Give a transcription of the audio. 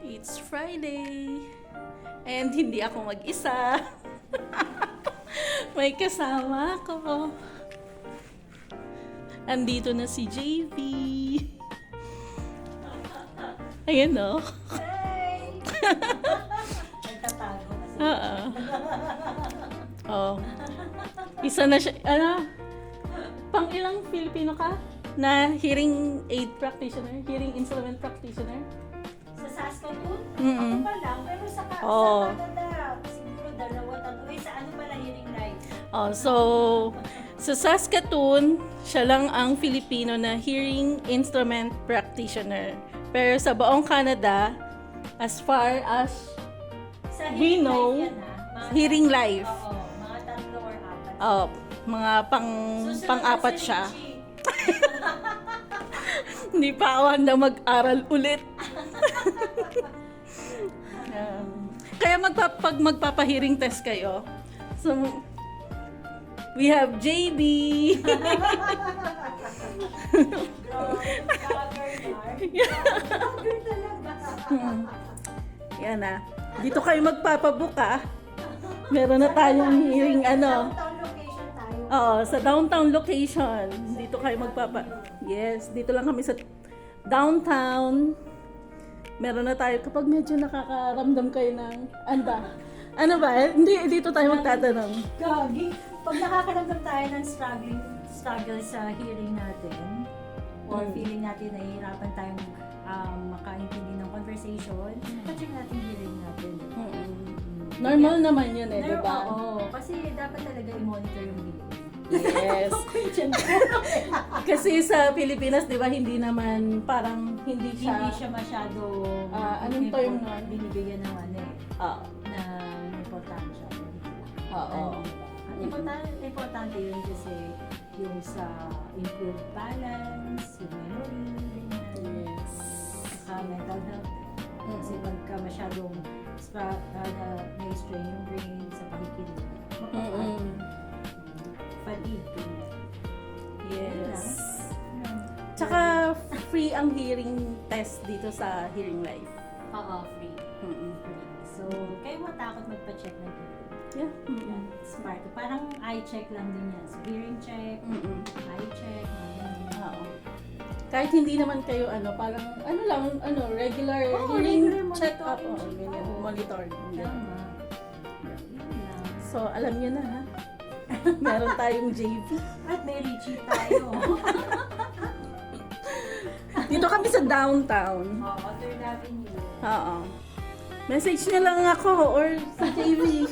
It's Friday. And hindi ako mag-isa. May kasama ako. Andito na si JV. Ayan o. Hey! Nagtatago kasi. Oo. Oh. Isa na siya. Ano? Pang ilang Filipino ka? Na hearing aid practitioner? Hearing instrument practitioner? Sa Saskatoon? Mm-mm. Ako pa lang, pero sa Oh. Canada, siguro dalawa, tatlo. Sa ano pala hearing life? Oh, so sa Saskatoon, siya lang ang Filipino na hearing instrument practitioner. Pero sa buong Canada, as far as Sa we hearing know, life yan, ha? hearing life. Oo, mga tatlo or apat. Oh, mga Susunod pang-apat na si siya. Richie. Hindi pa ako handa mag-aral ulit. Kaya pag magpapahearing test kayo, so we have JB. Grabe talaga. Yan na. Dito kayo magpapabuka. Meron na tayong hearing ano. Downtown location tayo. Oo, sa downtown location. Dito kayo Yes, dito lang kami sa downtown. Meron na tayo kapag medyo nakakaramdam kayo ng ano ba? Hindi dito tayo magtatanong. Gagi. Pag nakakaramdam tayo ng struggle sa hearing natin, or feeling natin nahihirapan tayong makaintindi ng conversation, check natin hearing natin. Normal naman yun eh, di Pero, ba? oo, kasi dapat talaga i-monitor yung hearing. Yes. Kasi sa Pilipinas, di ba, hindi naman parang hindi Hindi siya siya masyado anong term nun? binibigyan ng ano eh, Ah, ng importansya. oo. Importante yun kasi yung sa improved balance, yung memory, ganyan. Yes. Saka mental health. Kasi pagka masyadong na-strain yung brain sa pakikinig, fatigue, ganyan. Yes. Yun. Tsaka free ang hearing test dito sa Hearing Life. Oo, free. So, kayo matakot magpa-check ng hearing. Yeah. Yan, smart. Parang eye check lang din yan. So, hearing check, eye check, ganyan. Oo. Kahit hindi naman kayo parang regular Oo, hearing regular check-up. monitoring. Ganyan, Oo. monitor. Tama. Yun lang. So, alam niyo na ha. Meron tayong JV. At may Richie tayo. Dito kami sa downtown. Oo, Third Avenue. Oo. Message niya lang ako or sa JV.